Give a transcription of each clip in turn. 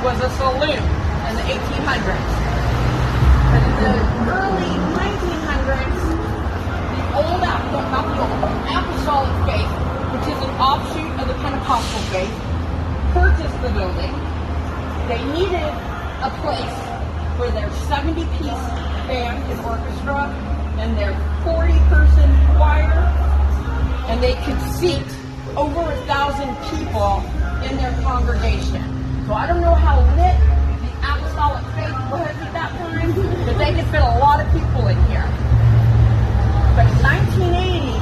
was a saloon in the 1800s. But in the early 1900s, the old, not the old, apostolic faith, which is an offshoot of the Pentecostal faith, purchased the building. They needed a place for their 70-piece band and orchestra and their 40-person choir, and they could seat over 1,000 people in their congregation. So I don't know how lit the apostolic faith was at that time, but they could fit a lot of people in here. But in 1980,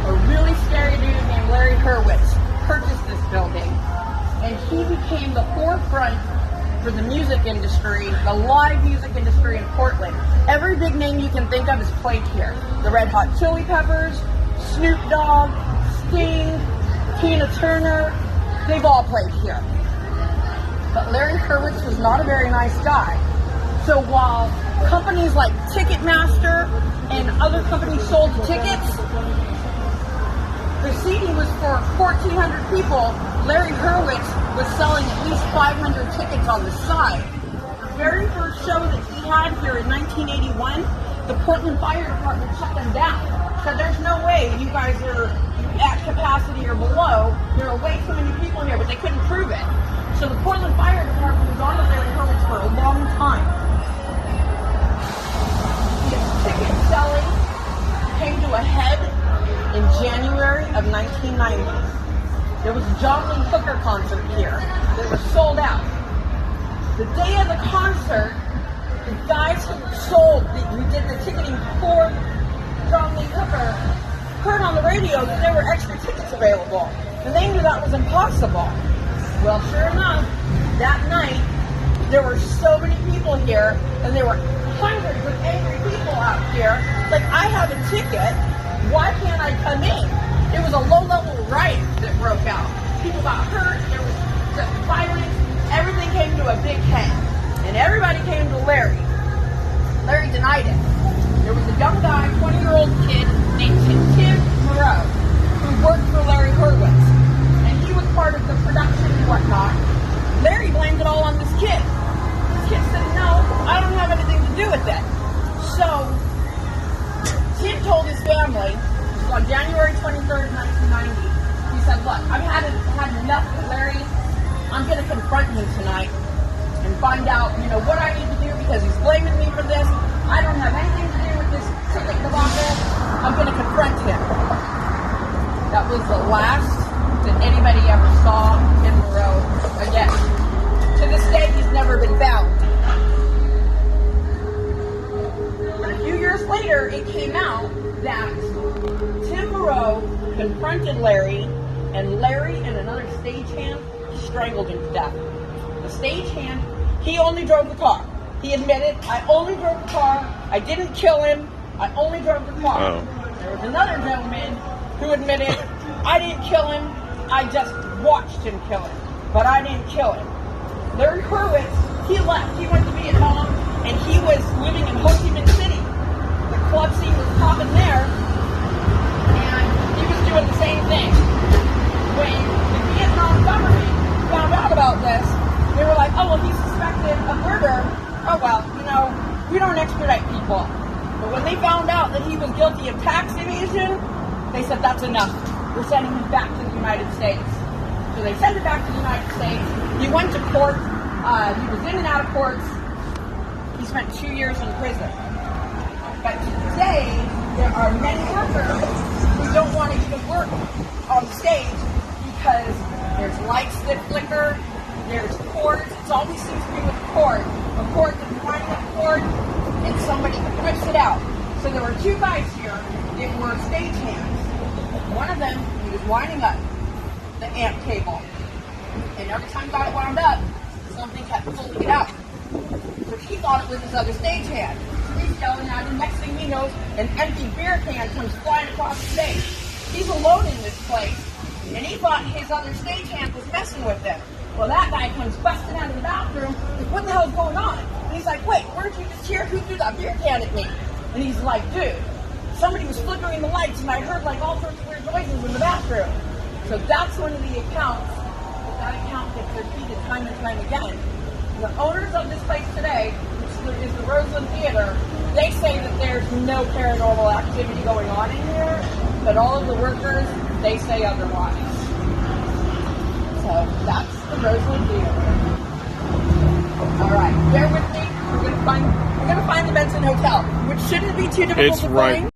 a really scary dude named Larry Hurwitz purchased this building, and he became the forefront for the music industry, the live music industry in Portland. Every big name you can think of is played here. The Red Hot Chili Peppers, Snoop Dogg, Sting, Tina Turner, they've all played here. But Larry Hurwitz was not a very nice guy. So while companies like Ticketmaster and other companies sold tickets, the seating was for 1,400 people. Larry Hurwitz was selling at least 500 tickets on the side. The very first show that he had here in 1981, the Portland Fire Department shut them down. Said there's no way you guys are at capacity or below. There are way too many people here, but they couldn't prove it. So the Portland Fire Department was on with Larry Hurwitz for a long time. His ticket selling came to a head in January of 1990. There was a John Lee Hooker concert here that was sold out. The day of the concert, the guys who did the ticketing for John Lee Hooker heard on the radio that there were extra tickets available, and they knew that was impossible. Well, sure enough, that night, there were so many people here, and there were hundreds of angry people out here. Like, I have a ticket, why can't I come in? It was a low-level riot that broke out. People got hurt, there was just violence, everything came to a big head. And everybody came to Larry. Larry denied it. There was a young guy, 20-year-old kid, named Tim Moreau, who worked for Larry Hurwitz. And he was part of the production and whatnot. Larry blamed it all on this kid. This kid said, no, I don't have anything to do with it. So, Tim told his family, on January 23rd, 1990, he said, look, I've had enough with Larry. I'm going to confront him tonight and find out, what I need to do because he's blaming me for this. I don't have anything to do with this ticket debacle. I'm going to confront him. That was the last that anybody ever saw Tim Moreau again. To this day, he's never been found. But a few years later, it came out that Tim Moreau confronted Larry, and Larry and another stagehand strangled him to death. The stagehand, he only drove the car. He admitted, I only drove the car, I didn't kill him, I only drove the car. Oh. There was another gentleman who admitted, I didn't kill him, I just watched him kill him, but I didn't kill him. Larry Hurwitz, he left, he went to Vietnam, and he was living in Ho Chi Minh City. The club scene was popping there, and he was doing the same thing. When the Vietnam government found out about this, they were like, oh, well, he's suspected of murder. Oh, well, we don't extradite people. But when they found out that he was guilty of tax evasion, they said, that's enough. We're sending him back to the United States. So they sent him back to the United States. He went to court. He was in and out of courts. He spent 2 years in prison. But today, there are many workers who don't want to even work on the stage because there's lights that flicker, there's cords. It always seems to be with a cord. A cord that's winding up a cord, and somebody rips it out. So there were two guys here that were stagehands. One of them, he was winding up the amp cable. And every time he got it wound up, something kept pulling it out. So he thought it was his other stagehand. So he's yelling at him. Next thing he knows, an empty beer can comes flying across the stage. He's alone in this place, and he thought his other stagehand was messing with him. Well, that guy comes busting out of the bathroom. Like, what the hell is going on? And he's like, wait, weren't you just here? Who threw that beer can at me? And he's like, dude, somebody was flickering the lights, and I heard like all sorts of weird noises in the bathroom. So that's one of the accounts. That account account gets repeated time and time again. The owners of this place today, which is the Roseland Theater, they say that there's no paranormal activity going on in here, but all of the workers, they say otherwise. So that's the Roseland Theater. All right, bear with me. We're gonna find the Benson Hotel, which shouldn't be too difficult to find.